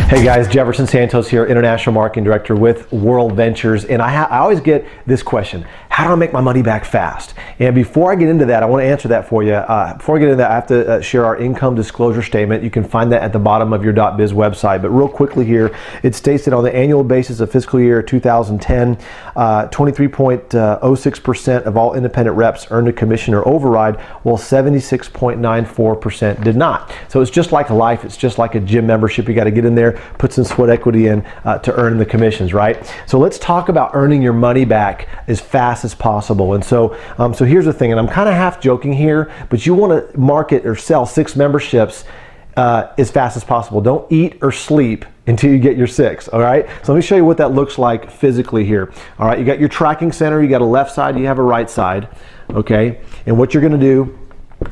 Hey guys, Jefferson Santos here, International Marketing Director with World Ventures, and I always get this question: how do I make my money back fast? And before I get into that, I want to answer that for you. Before I get into that, I have to share our income disclosure statement. You can find that at the bottom of your .biz website. But real quickly here, it states that on the annual basis of fiscal year 2010, 23.06% of all independent reps earned a commission or override, while 76.94% did not. So it's just like life. It's just like a gym membership. You got to get in there, put some sweat equity in to earn the commissions, right? So let's talk about earning your money back as fast as possible. And so here's the thing, and I'm kind of half joking here, but you want to market or sell 6 memberships as fast as possible. Don't eat or sleep until you get your 6, all right? So let me show you what that looks like physically here. All right, you got your tracking center, you got a left side, you have a right side, okay? And what you're gonna do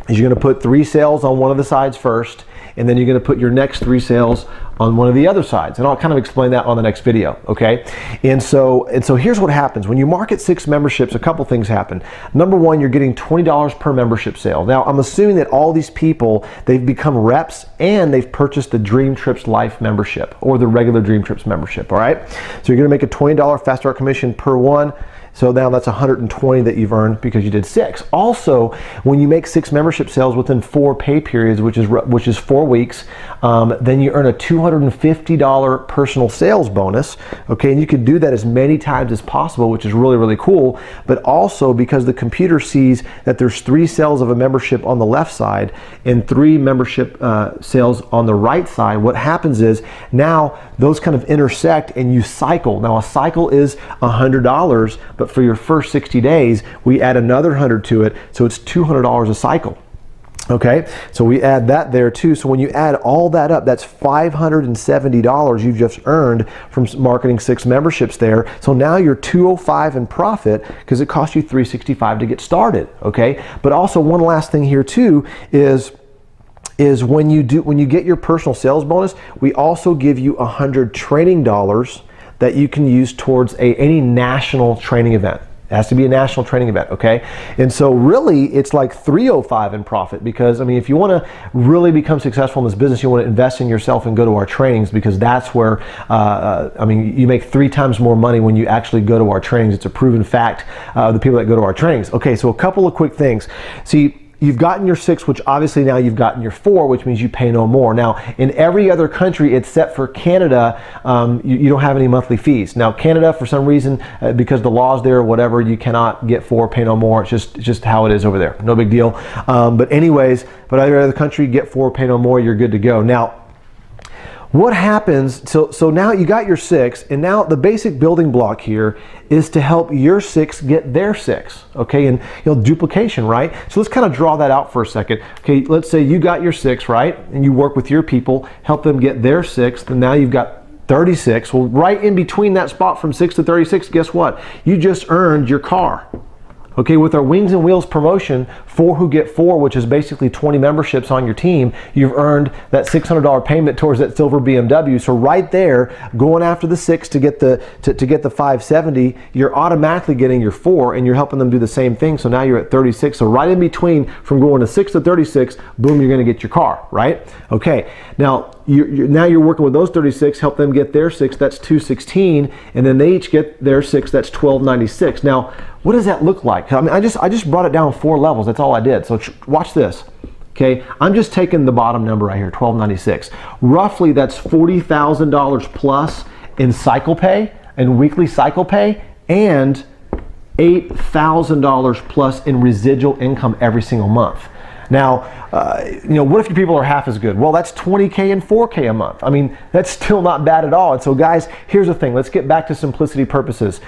is you're gonna put 3 sales on one of the sides first, and then you're gonna put your next 3 sales on one of the other sides. And I'll kind of explain that on the next video, okay? And so here's what happens. When you market 6 memberships, a couple things happen. Number one, you're getting $20 per membership sale. Now, I'm assuming that all these people, they've become reps and they've purchased the Dream Trips Life membership or the regular Dream Trips membership, all right? So you're gonna make a $20 fast start commission per one. So now that's 120 that you've earned because you did 6. Also, when you make 6 membership sales within 4 pay periods, which is 4 weeks, then you earn a $250 personal sales bonus. Okay, and you can do that as many times as possible, which is really, really cool. But also because the computer sees that there's 3 sales of a membership on the left side and 3 membership sales on the right side, what happens is now those kind of intersect and you cycle. Now a cycle is $100, but for your first 60 days, we add another 100 to it, so it's $200 a cycle. Okay, so we add that there too. So when you add all that up, that's $570 you've just earned from marketing 6 memberships there. So now you're $205 in profit because it cost you $365 to get started. Okay, but also one last thing here too is when you get your personal sales bonus, we also give you $100 training dollars that you can use towards any national training event. It has to be a national training event, okay? And so really it's like $305 in profit because, I mean, if you want to really become successful in this business, you want to invest in yourself and go to our trainings because that's where, I mean, you make 3 times more money when you actually go to our trainings. It's a proven fact, the people that go to our trainings. Okay, so a couple of quick things. See, you've gotten your 6, which obviously now you've gotten your 4, which means you pay no more. Now, in every other country, except for Canada, you don't have any monthly fees. Now, Canada, for some reason, because the law's there or whatever, you cannot get 4, pay no more. It's just how it is over there. No big deal. But anyways, but every other country, get 4, pay no more, you're good to go. Now, what happens, so now you got your 6, and now the basic building block here is to help your 6 get their 6, okay? And duplication, right? So let's kind of draw that out for a second. Okay, let's say you got your 6, right? And you work with your people, help them get their 6, and now you've got 36. Well, right in between that spot from 6 to 36, guess what? You just earned your car. Okay, with our Wings and Wheels promotion, 4 who get 4, which is basically 20 memberships on your team, you've earned that $600 payment towards that silver BMW. So right there, going after the 6 to get the $570, you're automatically getting your 4, and you're helping them do the same thing. So now you're at 36. So right in between, from going to 6 to 36, boom, you're going to get your car, right? Okay, now you're working with those 36, help them get their 6. That's 216, and then they each get their 6. That's 1296. Now, what does that look like? I mean, I just brought it down 4 levels. That's all I did. So watch this. Okay, I'm just taking the bottom number right here, 1296. Roughly, that's $40,000 plus in cycle pay and weekly cycle pay, and $8,000 plus in residual income every single month. Now, what if your people are half as good? Well, that's 20K and 4K a month. I mean, that's still not bad at all. And so guys, here's the thing. Let's get back to simplicity purposes.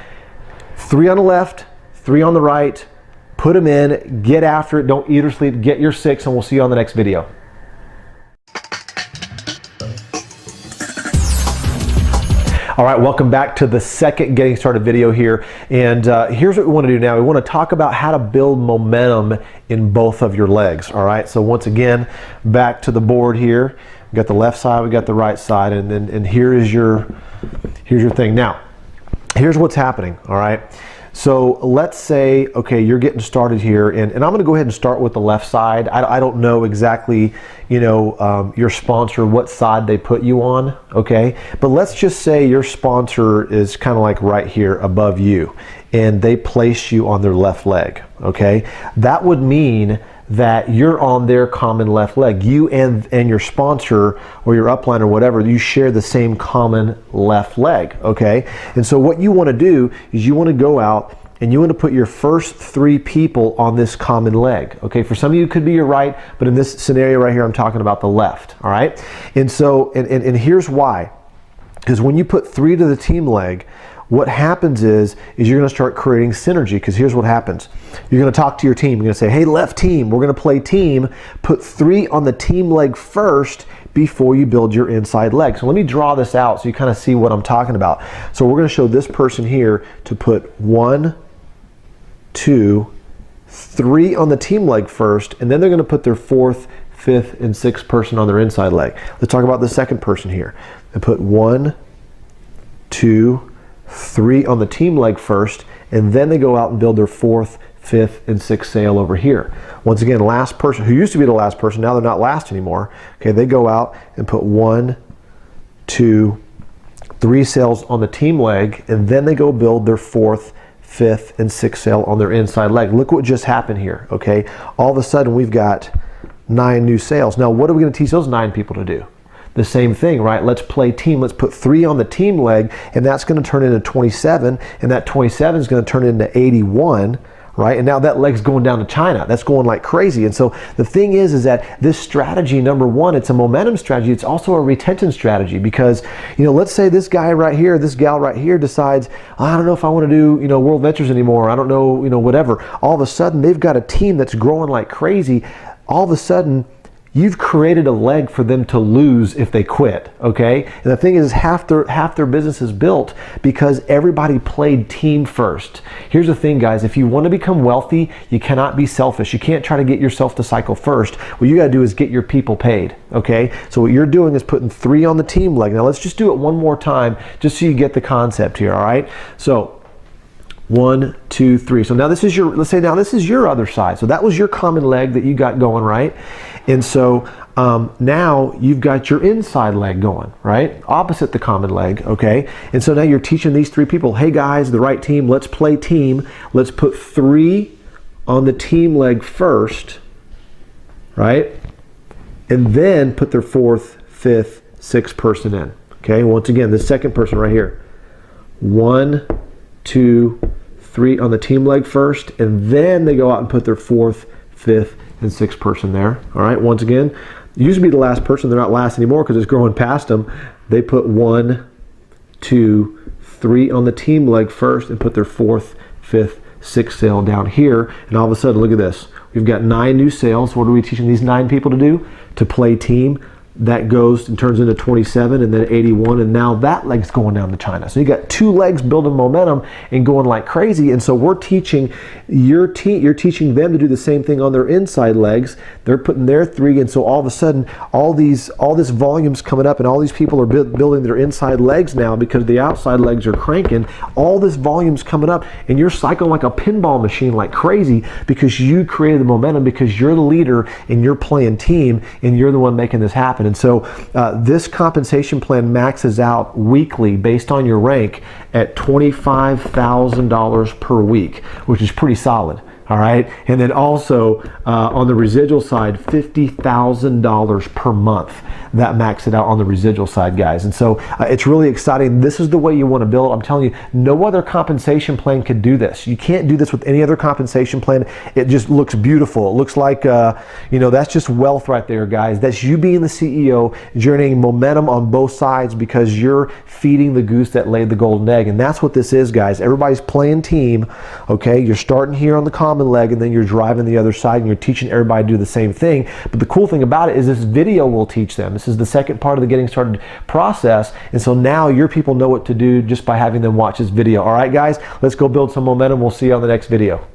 3 on the left, 3 on the right, put them in, get after it, don't eat or sleep, get your 6, and we'll see you on the next video. All right, welcome back to the second Getting Started video here. And here's what we want to do now. We want to talk about how to build momentum in both of your legs. All right, so once again, back to the board here. We got the left side, we got the right side, and here's your thing. Now, here's what's happening, all right? So let's say, okay, you're getting started here, and I'm going to go ahead and start with the left side. I don't know exactly, your sponsor, what side they put you on. okay? But let's just say your sponsor is kind of like right here above you, and they place you on their left leg, okay? That would mean that you're on their common left leg. You and your sponsor or your upline or whatever, you share the same common left leg, okay? And so what you want to do is you want to go out and you want to put your first 3 people on this common leg, okay? For some of you it could be your right, but in this scenario right here I'm talking about the left, all right? And so, and here's why. Because when you put 3 to the team leg, what happens is you're going to start creating synergy, because here's what happens. You're going to talk to your team. You're going to say, hey, left team, we're going to play team. Put 3 on the team leg first before you build your inside leg. So let me draw this out so you kind of see what I'm talking about. So we're going to show this person here to put 1, 2, 3 on the team leg first, and then they're going to put their 4th, 5th, and 6th person on their inside leg. Let's talk about the second person here. And put 1, 2, 3 on the team leg first, and then they go out and build their 4th, 5th, and 6th sail over here. Once again, last person, who used to be the last person, now they're not last anymore. Okay, they go out and put 1, 2, 3 sails on the team leg, and then they go build their 4th, 5th, and 6th sail on their inside leg. Look what just happened here, okay? All of a sudden, we've got 9 new sails. Now, what are we going to teach those 9 people to do? The same thing, right? Let's play team. Let's put 3 on the team leg, and that's going to turn into 27, and that 27 is going to turn into 81, right? And now that leg's going down to China. That's going like crazy. And so the thing is that this strategy, number one, it's a momentum strategy. It's also a retention strategy, because, you know, let's say this guy right here, this gal right here decides, I don't know if I want to do, you know, World Ventures anymore. I don't know, you know, whatever. All of a sudden, they've got a team that's growing like crazy. All of a sudden, you've created a leg for them to lose if they quit, okay? And the thing is, half their business is built because everybody played team first. Here's the thing, guys. If you want to become wealthy, you cannot be selfish. You can't try to get yourself to cycle first. What you got to do is get your people paid, okay? So what you're doing is putting 3 on the team leg. Now let's just do it one more time just so you get the concept here, all right? So 1, 2, 3. So now this is your, let's say now this is your other side. So that was your common leg that you got going, right? And so now you've got your inside leg going, right? Opposite the common leg, okay? And so now you're teaching these 3 people, hey guys, the right team, let's play team. Let's put 3 on the team leg first, right? And then put their 4th, 5th, 6th person in, okay? Once again, the second person right here. 1, 2, 3 on the team leg first, and then they go out and put their 4th, 5th, and 6th person there. All right, once again, used to be the last person. They're not last anymore because it's growing past them. They put 1, 2, 3 on the team leg first and put their 4th, 5th, 6th sail down here. And all of a sudden, look at this. We've got 9 new sails. What are we teaching these 9 people to do? To play team. That goes and turns into 27 and then 81, and now that leg's going down to China. So you got 2 legs building momentum and going like crazy. And so we're teaching your team, you're teaching them to do the same thing on their inside legs. They're putting their 3, and so all of a sudden all this volume's coming up, and all these people are building their inside legs now because the outside legs are cranking. All this volume's coming up, and you're cycling like a pinball machine like crazy because you created the momentum, because you're the leader and you're playing team and you're the one making this happen. And so this compensation plan maxes out weekly based on your rank at $25,000 per week, which is pretty solid. All right, and then also on the residual side, $50,000 per month. That maxes it out on the residual side, guys. And so it's really exciting. This is the way you want to build. I'm telling you, no other compensation plan could do this. You can't do this with any other compensation plan. It just looks beautiful. It looks like, you know, that's just wealth right there, guys. That's you being the CEO, generating momentum on both sides because you're feeding the goose that laid the golden egg. And that's what this is, guys. Everybody's playing team, okay? You're starting here on the common leg, and then you're driving the other side, and you're teaching everybody to do the same thing. But the cool thing about it is this video will teach them. This is the second part of the getting started process, and so now your people know what to do just by having them watch this video. All right, guys, let's go build some momentum. We'll see you on the next video.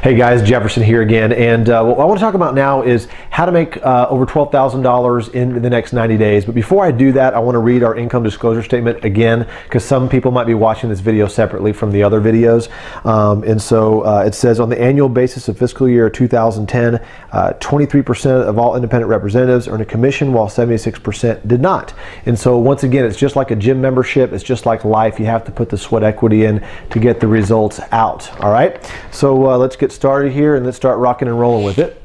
Hey guys, Jefferson here again, and what I want to talk about now is how to make over $12,000 in the next 90 days. But before I do that, I want to read our income disclosure statement again, because some people might be watching this video separately from the other videos. It says, on the annual basis of fiscal year 2010, 23% of all independent representatives earned a commission, while 76% did not. And so once again, it's just like a gym membership. It's just like life. You have to put the sweat equity in to get the results out. All right, so let's get started here and let's start rocking and rolling with it.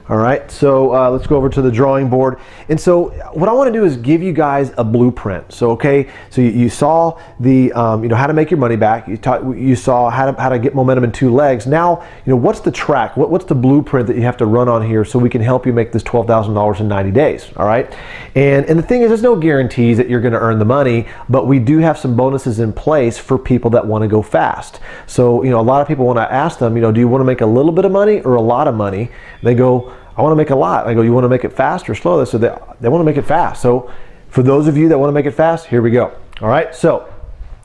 All right, so let's go over to the drawing board. And so what I want to do is give you guys a blueprint. So okay, so you saw the how to make your money back. You saw how to get momentum in two legs. Now what's the track? What's the blueprint that you have to run on here so we can help you make this $12,000 in 90 days? All right, and the thing is, there's no guarantees that you're going to earn the money, but we do have some bonuses in place for people that want to go fast. So a lot of people, when I ask them, do you want to make a little bit of money or a lot of money? They go, I want to make a lot. I go, you want to make it fast or slow? So they want to make it fast. So for those of you that want to make it fast, here we go. All right, so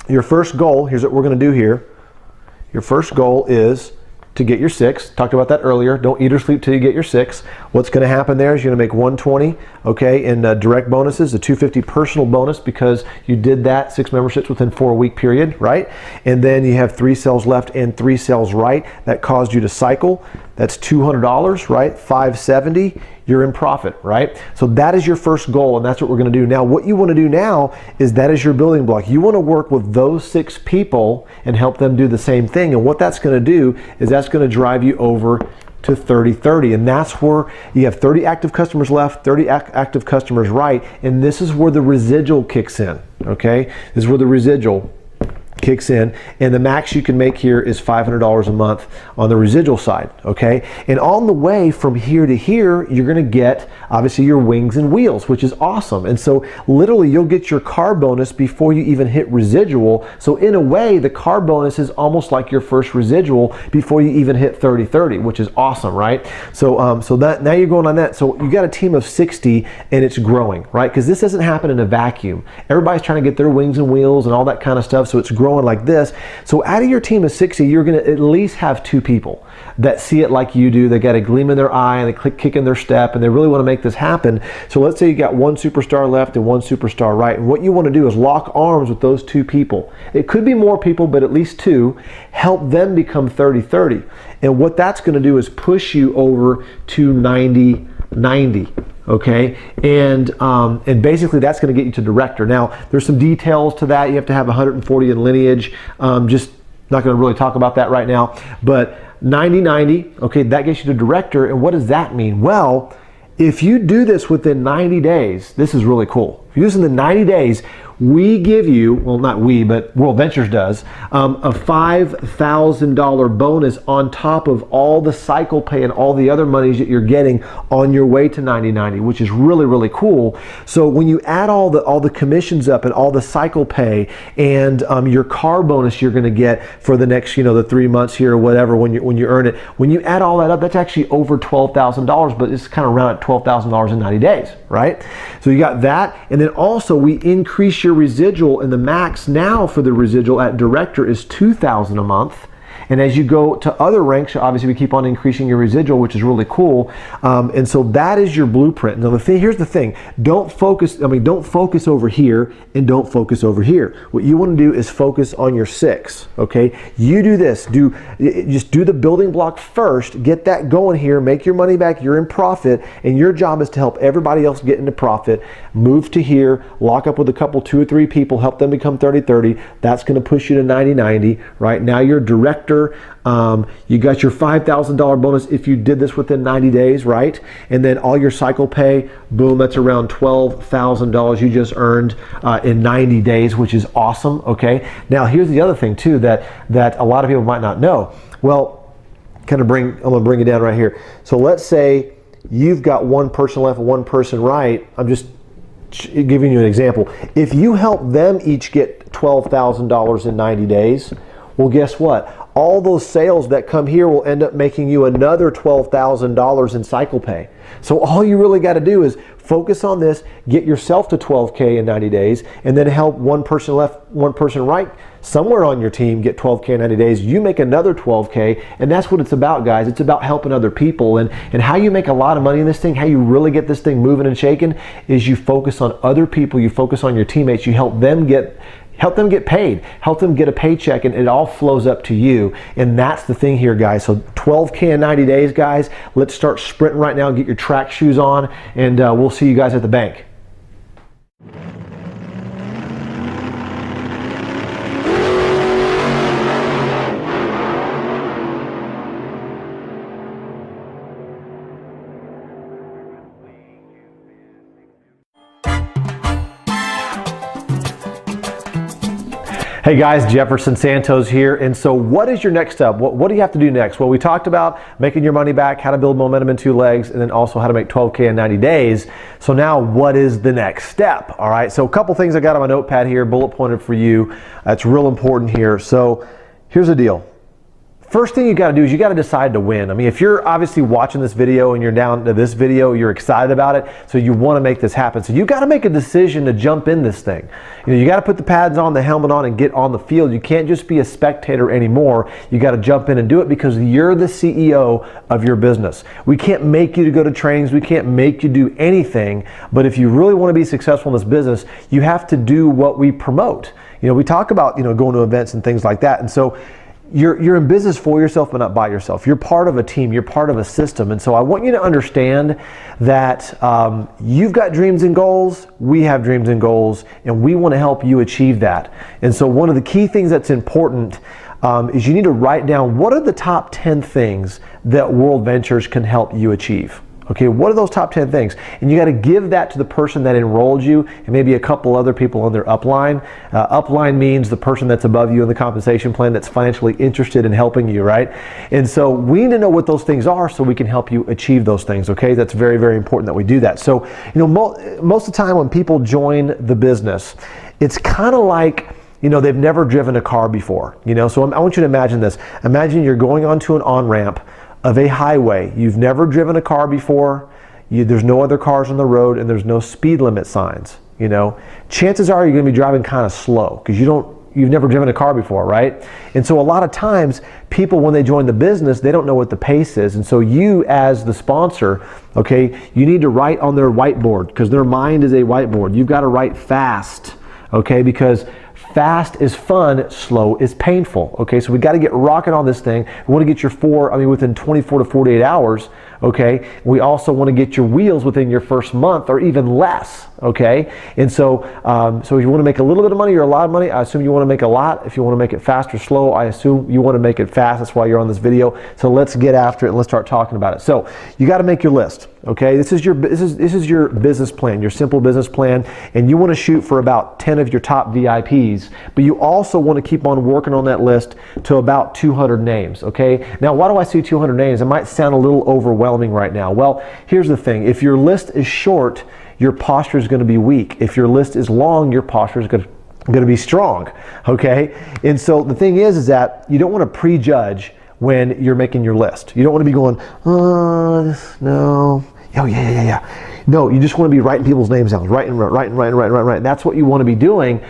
your first goal, here's what we're going to do here. Your first goal is to get your 6. Talked about that earlier. Don't eat or sleep till you get your 6. What's going to happen there is you're going to make 120, okay, in direct bonuses, the 250 personal bonus, because you did that 6 memberships within 4-week period, right? And then you have 3 cells left and 3 cells right. That caused you to cycle. That's $200, right? $570. You're in profit, right? So that is your first goal, and that's what we're going to do. Now, what you want to do now is that is your building block. You want to work with those 6 people and help them do the same thing. And what that's going to do is that's going to drive you over to 30-30, and that's where you have 30 active customers left, 30 active customers right, and this is where the residual kicks in. Okay, this is where the residual kicks in, and the max you can make here is $500 a month on the residual side. Okay, and on the way from here to here, you're going to get obviously your wings and wheels, which is awesome. And so literally you'll get your car bonus before you even hit residual. So in a way, the car bonus is almost like your first residual before you even hit 30-30, which is awesome, right? So so that now you're going on that. So you got a team of 60 and it's growing, right? Because this doesn't happen in a vacuum. Everybody's trying to get their wings and wheels and all that kind of stuff, so it's growing like this. So out of your team of 60, you're going to at least have 2 people that see it like you do. They got a gleam in their eye and they kick in their step, and they really want to make this happen. So let's say you got 1 superstar left and 1 superstar right, and what you want to do is lock arms with those 2 people. It could be more people, but at least 2. Help them become 30-30, and what that's going to do is push you over to 90-90. Okay, and basically that's going to get you to director. Now there's some details to that. You have to have 140 in lineage. Just not going to really talk about that right now, but 90-90, okay, that gets you to director. And what does that mean? Well, if you do this within 90 days, this is really cool. If you do this in the 90 days, we give you, well, not we, but World Ventures does, a $5,000 bonus on top of all the cycle pay and all the other monies that you're getting on your way to 90-90, which is really, really cool. So when you add all the commissions up and all the cycle pay and your car bonus you're going to get for the next, the 3 months here or whatever when you earn it, when you add all that up, that's actually over $12,000, but it's kind of around at $12,000 in 90 days, right? So you got that, and then also we increase your residual, and the max now for the residual at director is $2,000 a month. And as you go to other ranks, obviously we keep on increasing your residual, which is really cool. And so that is your blueprint. Now here's the thing: don't focus over here and don't focus over here. What you want to do is focus on your 6. Okay, you do this. Just do the building block first. Get that going here. Make your money back. You're in profit, and your job is to help everybody else get into profit. Move to here. Lock up with a couple, 2 or 3 people. Help them become 30-30. That's going to push you to 90-90. Right now, you're director. You got your $5,000 bonus if you did this within 90 days, right? And then all your cycle pay, boom, that's around $12,000 you just earned in 90 days, which is awesome. Okay, now here's the other thing too that a lot of people might not know. Well, I'm gonna bring it down right here. So let's say you've got 1 person left and 1 person right. I'm just giving you an example. If you help them each get $12,000 in 90 days, Well, guess what? All those sales that come here will end up making you another $12,000 in cycle pay. So all you really got to do is focus on this, get yourself to 12K in 90 days, and then help one person left, one person right somewhere on your team get 12K in 90 days. You make another 12K, and that's what it's about, guys. It's about helping other people. And how you make a lot of money in this thing, how you really get this thing moving and shaking, is you focus on other people, you focus on your teammates, you help them get paid, help them get a paycheck, and it all flows up to you. And that's the thing here, guys. So 12K in 90 days, guys. Let's start sprinting right now. Get your track shoes on, and we'll see you guys at the bank. Hey guys, Jefferson Santos here. And so what is your next step? What do you have to do next? Well, we talked about making your money back, how to build momentum in 2 legs, and then also how to make 12K in 90 days. So now what is the next step? All right, so a couple things I got on my notepad here, bullet pointed for you. That's real important here. So here's the deal. First thing you got to do is you got to decide to win. I mean, if you're obviously watching this video and you're down to this video, you're excited about it, so you want to make this happen. So you got to make a decision to jump in this thing. You know, you got to put the pads on, the helmet on, and get on the field. You can't just be a spectator anymore. You got to jump in and do it because you're the CEO of your business. We can't make you to go to trainings. We can't make you do anything. But if you really want to be successful in this business, you have to do what we promote. You know, we talk about, you know, going to events and things like that. And so you're in business for yourself, but not by yourself. You're part of a team. You're part of a system. And so I want you to understand that you've got dreams and goals. We have dreams and goals, and we want to help you achieve that. And so one of the key things that's important is you need to write down what are the top 10 things that World Ventures can help you achieve. Okay, what are those top 10 things? And you got to give that to the person that enrolled you and maybe a couple other people on their upline. Upline means the person that's above you in the compensation plan that's financially interested in helping you, right? And so we need to know what those things are so we can help you achieve those things, okay? That's very, very important that we do that. So, you know, most of the time when people join the business, it's kind of like, you know, they've never driven a car before, you know? So I want you to imagine this. Imagine you're going onto an on-ramp of a highway. You've never driven a car before. There's no other cars on the road, and there's no speed limit signs. You know, chances are you're going to be driving kind of slow because you've never driven a car before, right? And so a lot of times people, when they join the business, they don't know what the pace is. And so you, as the sponsor, okay, you need to write on their whiteboard because their mind is a whiteboard. You've got to write fast, okay, because fast is fun, slow is painful. Okay, so we got to get rocking on this thing. We want to get within 24 to 48 hours. Okay, we also want to get your wheels within your first month or even less. Okay, and so so if you want to make a little bit of money or a lot of money, I assume you want to make a lot. If you want to make it fast or slow, I assume you want to make it fast. That's why you're on this video. So let's get after it and let's start talking about it. So you got to make your list. Okay, this is your business plan, your simple business plan, and you want to shoot for about 10 of your top VIPs, but you also want to keep on working on that list to about 200 names. Okay, now why do I say 200 names? It might sound a little overwhelming right now. Well, here's the thing. If your list is short, your posture is going to be weak. If your list is long, your posture is going to be strong. Okay, and so the thing is that you don't want to prejudge when you're making your list. You don't want to be going, no, oh yeah. No, you just want to be writing people's names down, writing. That's what you want to be doing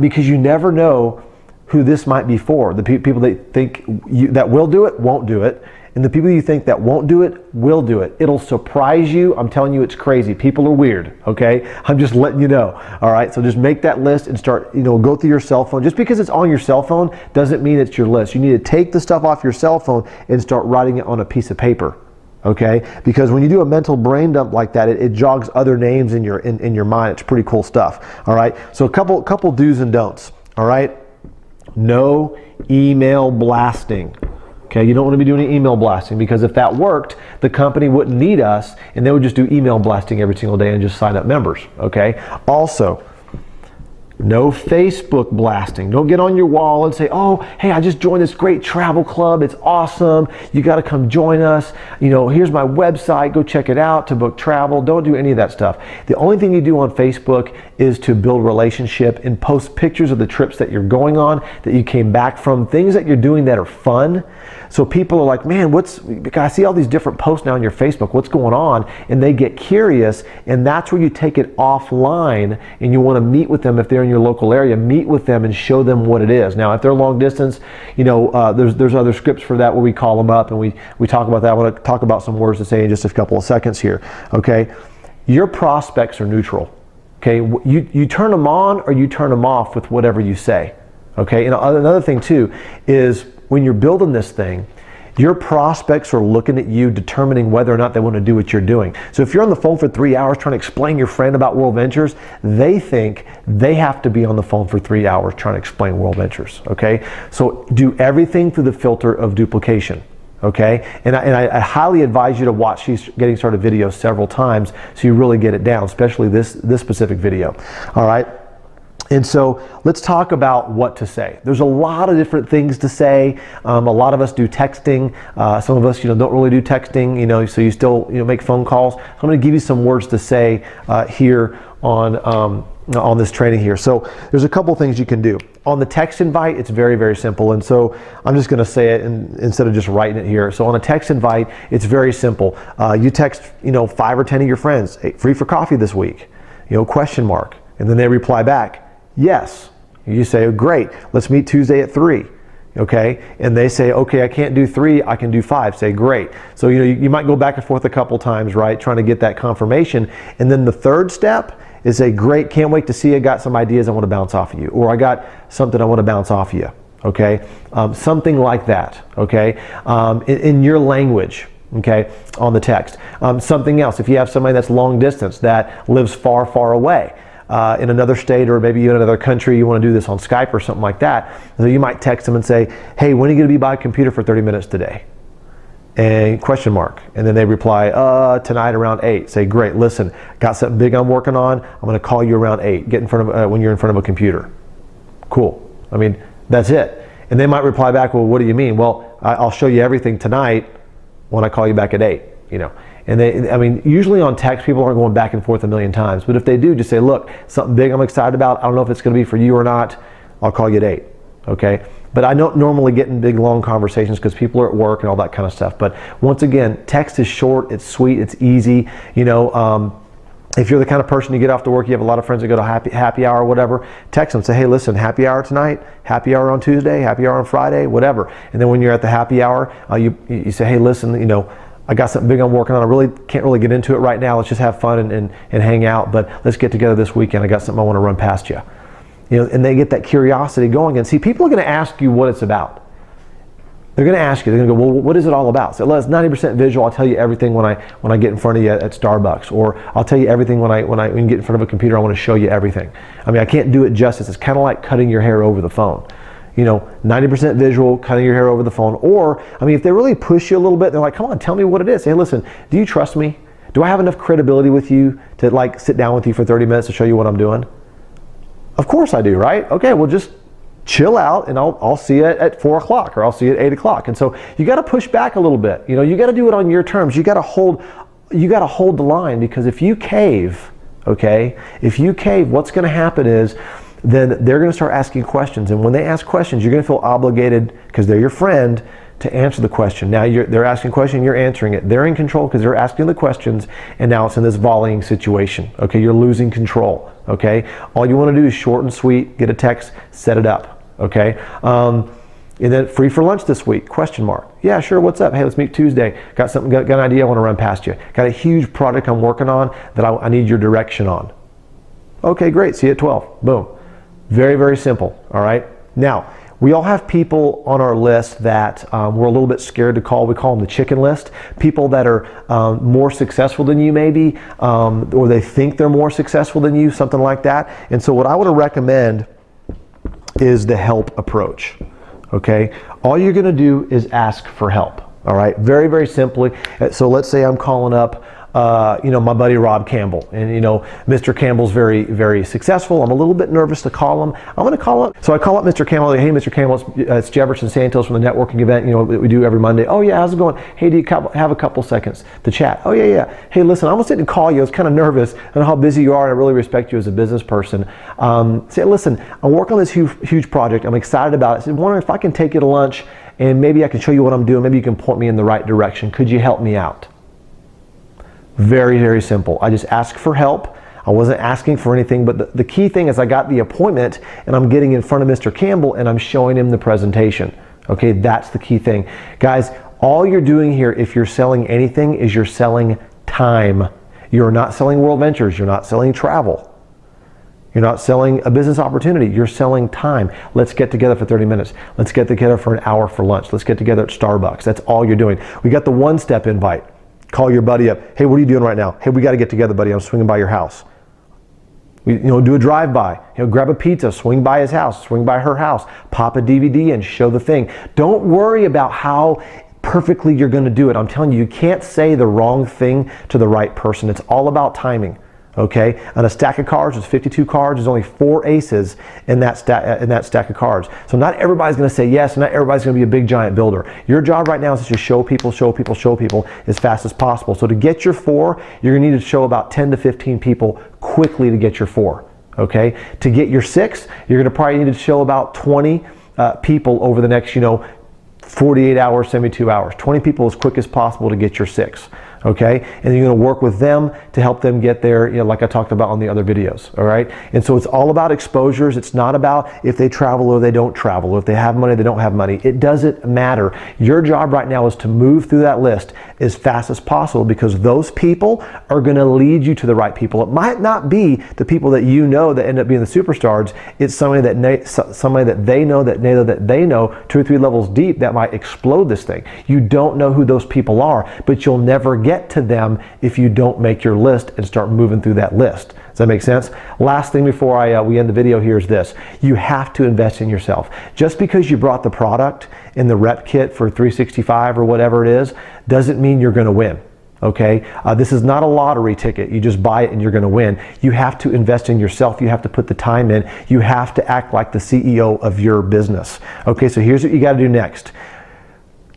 because you never know who this might be for. The people that think that will do it won't do it. And the people you think that won't do it will do it. It'll surprise you. I'm telling you, it's crazy. People are weird, okay? I'm just letting you know, all right? So just make that list and start, go through your cell phone. Just because it's on your cell phone doesn't mean it's your list. You need to take the stuff off your cell phone and start writing it on a piece of paper, okay? Because when you do a mental brain dump like that, it jogs other names in your mind. It's pretty cool stuff, all right? So a couple do's and don'ts, all right? No email blasting. Okay, you don't want to be doing email blasting because if that worked, the company wouldn't need us and they would just do email blasting every single day and just sign up members, okay? Also, No Facebook blasting. Don't get on your wall and say, oh, hey, I just joined this great travel club. It's awesome. You got to come join us. You know, here's my website. Go check it out to book travel. Don't do any of that stuff. The only thing you do on Facebook is to build relationship and post pictures of the trips that you're going on, that you came back from, things that you're doing that are fun. So people are like, man, because I see all these different posts now on your Facebook, what's going on? And they get curious, and that's where you take it offline and you want to meet with them. If they're in your local area, meet with them and show them what it is. Now, if they're long distance, you know, there's other scripts for that where we call them up and we talk about that. I want to talk about some words to say in just a couple of seconds here, okay? Your prospects are neutral, okay? You turn them on or you turn them off with whatever you say, okay? And another thing too is when you're building this thing, your prospects are looking at you, determining whether or not they want to do what you're doing. So if you're on the phone for 3 hours trying to explain your friend about World Ventures, they think they have to be on the phone for 3 hours trying to explain World Ventures, okay? So do everything through the filter of duplication, okay? And I highly advise you to watch these Getting Started videos several times so you really get it down, especially this specific video, all right? And so let's talk about what to say. There's a lot of different things to say. A lot of us do texting. Some of us, you know, don't really do texting, you know, so you still, you know, make phone calls. So I'm going to give you some words to say here on this training here. So there's a couple things you can do. On the text invite, it's very, very simple. And so I'm just going to say it instead of just writing it here. So on a text invite, it's very simple. You text, you know, 5 or 10 of your friends, hey, free for coffee this week, you know, question mark. And then they reply back, yes. You say, oh, great, let's meet Tuesday at 3. Okay, and they say, okay, I can't do 3, I can do 5. Say, great. So, you know, you might go back and forth a couple times, right, trying to get that confirmation. And then the third step is say, great, can't wait to see you, got some ideas I want to bounce off of you, or I got something I want to bounce off of you. Okay, something like that. Okay, in your language. Okay, on the text. Something else, if you have somebody that's long distance that lives far, far away, in another state, or maybe in another country, you want to do this on Skype or something like that. So you might text them and say, hey, when are you going to be by a computer for 30 minutes today? And question mark. And then they reply, tonight around 8. Say, great, listen, got something big I'm working on. I'm going to call you around 8. Get in front of, when you're in front of a computer. Cool. I mean, that's it. And they might reply back, well, what do you mean? Well, I'll show you everything tonight when I call you back at 8, you know. And I mean, usually on text, people aren't going back and forth a million times. But if they do, just say, look, something big I'm excited about. I don't know if it's going to be for you or not. I'll call you at 8, okay? But I don't normally get in big, long conversations because people are at work and all that kind of stuff. But once again, text is short, it's sweet, it's easy. You know, if you're the kind of person you get off to work, you have a lot of friends that go to happy hour or whatever, text them, say, hey, listen, happy hour tonight, happy hour on Tuesday, happy hour on Friday, whatever. And then when you're at the happy hour, you say, hey, listen, you know, I got something big I'm working on. I really can't really get into it right now. Let's just have fun and hang out. But let's get together this weekend. I got something I want to run past you. You know, and they get that curiosity going. And see, people are going to ask you what it's about. They're going to ask you. They're going to go, well, what is it all about? So it's 90% visual. I'll tell you everything when I get in front of you at Starbucks, or I'll tell you everything when you get in front of a computer. I want to show you everything. I mean, I can't do it justice. It's kind of like cutting your hair over the phone. You know, 90% visual, cutting your hair over the phone. Or, I mean, if they really push you a little bit, they're like, come on, tell me what it is. Hey, listen, do you trust me? Do I have enough credibility with you to like sit down with you for 30 minutes to show you what I'm doing? Of course I do, right? Okay, well, just chill out and I'll see you at 4 o'clock, or I'll see you at 8 o'clock. And so you got to push back a little bit. You know, you got to do it on your terms. You got to hold the line, because if you cave, okay, if you cave, what's going to happen is, then they're going to start asking questions. And when they ask questions, you're going to feel obligated, because they're your friend, to answer the question. Now they're asking a question, you're answering it. They're in control because they're asking the questions, and now it's in this volleying situation. Okay, you're losing control. Okay, all you want to do is short and sweet, get a text, set it up. Okay, and then free for lunch this week? Question mark. Yeah, sure. What's up? Hey, let's meet Tuesday. Got an idea I want to run past you. Got a huge project I'm working on that I need your direction on. Okay, great. See you at 12. Boom. Very, very simple. All right. Now, we all have people on our list that we're a little bit scared to call. We call them the chicken list. People that are more successful than you, maybe, or they think they're more successful than you, something like that. And so what I want to recommend is the help approach. Okay. All you're going to do is ask for help. All right. Very, very simply. So let's say I'm calling up my buddy Rob Campbell. And Mr. Campbell's very, very successful. I'm a little bit nervous to call him. I'm going to call up. So I call up Mr. Campbell. Hey, Mr. Campbell, it's Jefferson Santos from the networking event, we do every Monday. Oh yeah, how's it going? Hey, do you have a couple seconds to chat? Oh yeah. Hey, listen, I'm going to sit and call you. I was kind of nervous. I know how busy you are, and I really respect you as a business person. Say, listen, I'm working on this huge project. I'm excited about it. I said, wondering if I can take you to lunch and maybe I can show you what I'm doing. Maybe you can point me in the right direction. Could you help me out? Very, very simple. I just asked for help. I wasn't asking for anything, but the key thing is I got the appointment and I'm getting in front of Mr. Campbell and I'm showing him the presentation. Okay, that's the key thing. Guys, all you're doing here, if you're selling anything, is you're selling time. You're not selling World Ventures. You're not selling travel. You're not selling a business opportunity. You're selling time. Let's get together for 30 minutes. Let's get together for an hour for lunch. Let's get together at Starbucks. That's all you're doing. We got the one-step invite. Call your buddy up. Hey, what are you doing right now? Hey, we got to get together, buddy. I'm swinging by your house. Do a drive-by. Grab a pizza, swing by his house, swing by her house, pop a DVD and show the thing. Don't worry about how perfectly you're going to do it. I'm telling you, you can't say the wrong thing to the right person. It's all about timing. Okay, on a stack of cards, there's 52 cards. There's only 4 aces in that stack of cards. So not everybody's going to say yes, and not everybody's going to be a big giant builder. Your job right now is to just show people as fast as possible. So to get your 4, you're going to need to show about 10 to 15 people quickly to get your 4. Okay, to get your 6, you're going to probably need to show about 20 people over the next 48 hours, 72 hours. 20 people as quick as possible to get your 6. Okay, and you're going to work with them to help them get there, like I talked about on the other videos. All right, and so it's all about exposures. It's not about if they travel or they don't travel, or if they have money or they don't have money. It doesn't matter. Your job right now is to move through that list as fast as possible, because those people are going to lead you to the right people. It might not be the people that that end up being the superstars. It's somebody that they know 2 or 3 levels deep that might explode this thing. You don't know who those people are, but you'll never get to them if you don't make your list and start moving through that list. Does that make sense? Last thing before we end the video here is this. You have to invest in yourself. Just because you brought the product in the rep kit for 365 or whatever it is, doesn't mean you're going to win. Okay, this is not a lottery ticket. You just buy it and you're going to win. You have to invest in yourself. You have to put the time in. You have to act like the CEO of your business. Okay, so here's what you got to do next.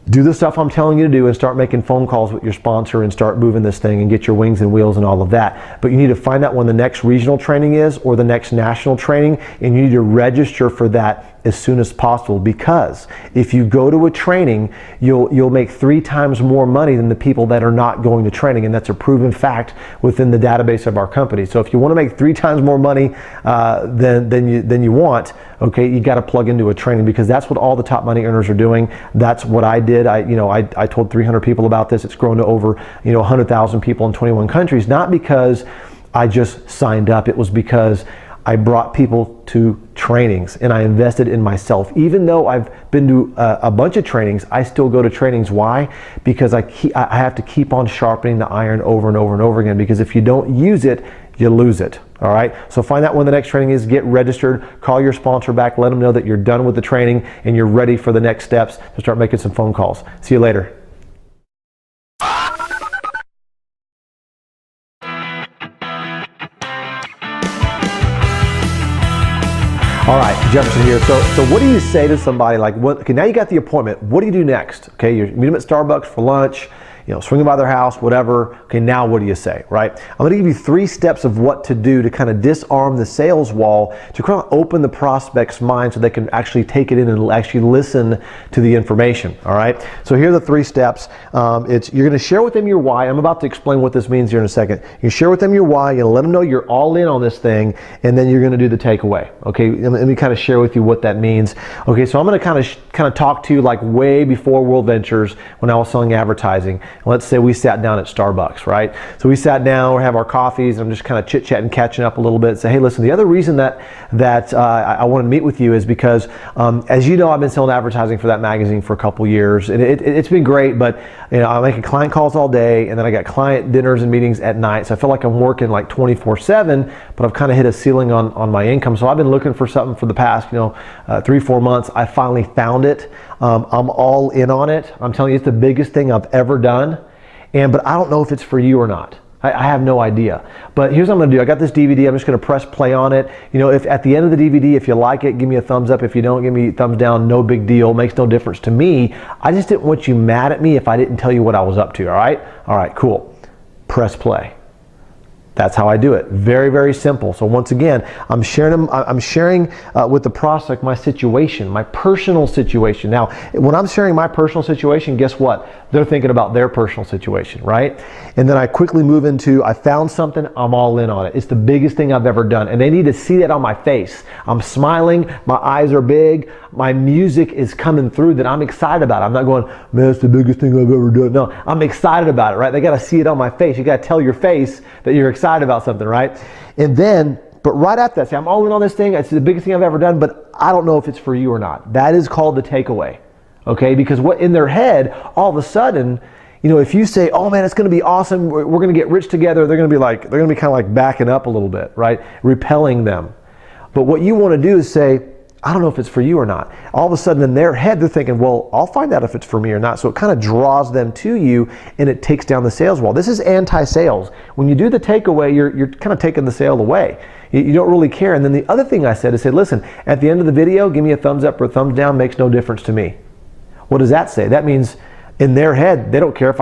Do the stuff I'm telling you to do and start making phone calls with your sponsor and start moving this thing and get your wings and wheels and all of that. But you need to find out when the next regional training is or the next national training, and you need to register for that as soon as possible, because if you go to a training, you'll make 3 times more money than the people that are not going to training, and that's a proven fact within the database of our company. So if you want to make 3 times more money than you want, okay, you got to plug into a training, because that's what all the top money earners are doing. That's what I did. I told 300 people about this. It's grown to over 100,000 people in 21 countries. Not because I just signed up. It was because I brought people to trainings and I invested in myself. Even though I've been to a bunch of trainings, I still go to trainings. Why? Because I have to keep on sharpening the iron over and over and over again, because if you don't use it, you lose it. All right, so find out when the next training is, get registered, call your sponsor back, let them know that you're done with the training and you're ready for the next steps to start making some phone calls. See you later. All right, Jefferson here. So what do you say to somebody like, okay, now you got the appointment. What do you do next? Okay, you meet them at Starbucks for lunch, swinging by their house, whatever. Okay, now what do you say, right? I'm gonna give you 3 steps of what to do to kind of disarm the sales wall, to kind of open the prospect's mind so they can actually take it in and actually listen to the information, all right? So here are the 3 steps. You're gonna share with them your why. I'm about to explain what this means here in a second. You share with them your why, you're gonna let them know you're all in on this thing, and then you're gonna do the takeaway, okay? Let me kind of share with you what that means. Okay, so I'm gonna kind of talk to you like way before World Ventures, when I was selling advertising. Let's say we sat down at Starbucks, right? So we sat down, we have our coffees, and I'm just kind of chit-chatting, catching up a little bit. Say, hey, listen, the other reason that I want to meet with you is because, as you know, I've been selling advertising for that magazine for a couple years, and it's been great, but I'm making client calls all day, and then I got client dinners and meetings at night, so I feel like I'm working like 24/7, but I've kind of hit a ceiling on my income. So I've been looking for something for the past, 3-4 months. I finally found it. I'm all in on it. I'm telling you, it's the biggest thing I've ever done. But I don't know if it's for you or not. I have no idea. But here's what I'm going to do. I got this DVD. I'm just going to press play on it. You know, if at the end of the DVD, if you like it, give me a thumbs up. If you don't, give me a thumbs down. No big deal. Makes no difference to me. I just didn't want you mad at me if I didn't tell you what I was up to. All right? All right, cool. Press play. That's how I do it. Very, very simple. So once again, I'm sharing with the prospect my situation, my personal situation. Now, when I'm sharing my personal situation, guess what? They're thinking about their personal situation, right? And then I quickly move into, I found something, I'm all in on it. It's the biggest thing I've ever done. And they need to see that on my face. I'm smiling, my eyes are big, my music is coming through that I'm excited about. I'm not going, man, that's the biggest thing I've ever done. No, I'm excited about it, right? They got to see it on my face. You got to tell your face that you're excited about something, right? And then, but right after that, say, I'm all in on this thing. It's the biggest thing I've ever done, but I don't know if it's for you or not. That is called the takeaway, okay? Because what in their head, all of a sudden, you know, if you say, oh man, it's going to be awesome, we're going to get rich together, they're going to be kind of like backing up a little bit, right? Repelling them. But what you want to do is say, I don't know if it's for you or not. All of a sudden in their head, they're thinking, well, I'll find out if it's for me or not. So it kind of draws them to you and it takes down the sales wall. This is anti-sales. When you do the takeaway, you're kind of taking the sale away. You don't really care. And then the other thing I said is, listen, at the end of the video, give me a thumbs up or a thumbs down, makes no difference to me. What does that say? That means in their head, they don't care if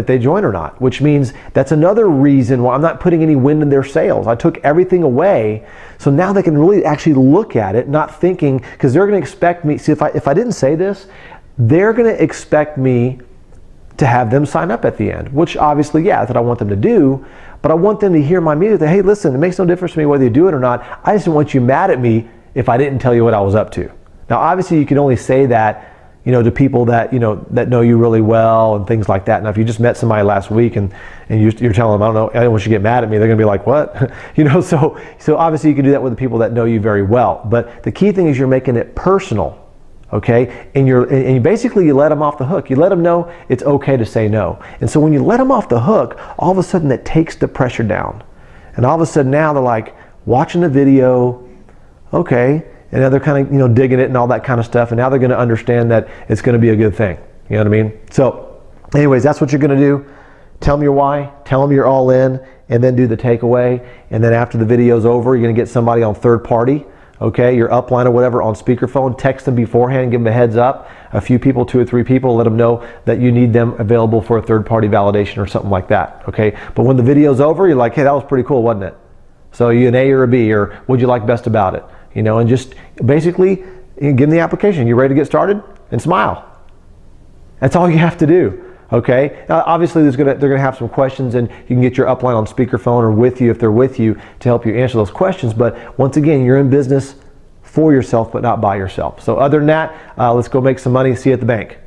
they join or not, which means that's another reason why I'm not putting any wind in their sails. I took everything away, so now they can really actually look at it, not thinking, because they're going to expect me, see, if I didn't say this, they're going to expect me to have them sign up at the end, which obviously, yeah, that's what I want them to do, but I want them to hear my music, that, hey, listen, it makes no difference to me whether you do it or not. I just don't want you mad at me if I didn't tell you what I was up to. Now, obviously, you can only say that, you know, to people that, you know, that know you really well and things like that. Now, if you just met somebody last week and you're telling them, I don't know, I don't want you to get mad at me, they're going to be like, what? You know, so obviously you can do that with the people that know you very well. But the key thing is you're making it personal, okay? And you basically, you let them off the hook. You let them know it's okay to say no. And so when you let them off the hook, all of a sudden that takes the pressure down. And all of a sudden now they're like watching the video, okay, and now they're kind of, you know, digging it and all that kind of stuff. And now they're going to understand that it's going to be a good thing. You know what I mean? So anyways, that's what you're going to do. Tell them your why, tell them you're all in, and then do the takeaway. And then after the video's over, you're going to get somebody on third party, okay, your upline or whatever on speakerphone. Text them beforehand, give them a heads up. A few people, 2 or 3 people, let them know that you need them available for a third party validation or something like that, okay? But when the video's over, you're like, hey, that was pretty cool, wasn't it? So you an A or a B, or what'd you like best about it? You know, and just basically give them the application. You ready to get started? And smile. That's all you have to do. Okay. Obviously, they're going to have some questions, and you can get your upline on speakerphone or with you if they're with you to help you answer those questions. But once again, you're in business for yourself, but not by yourself. So other than that, let's go make some money. See you at the bank.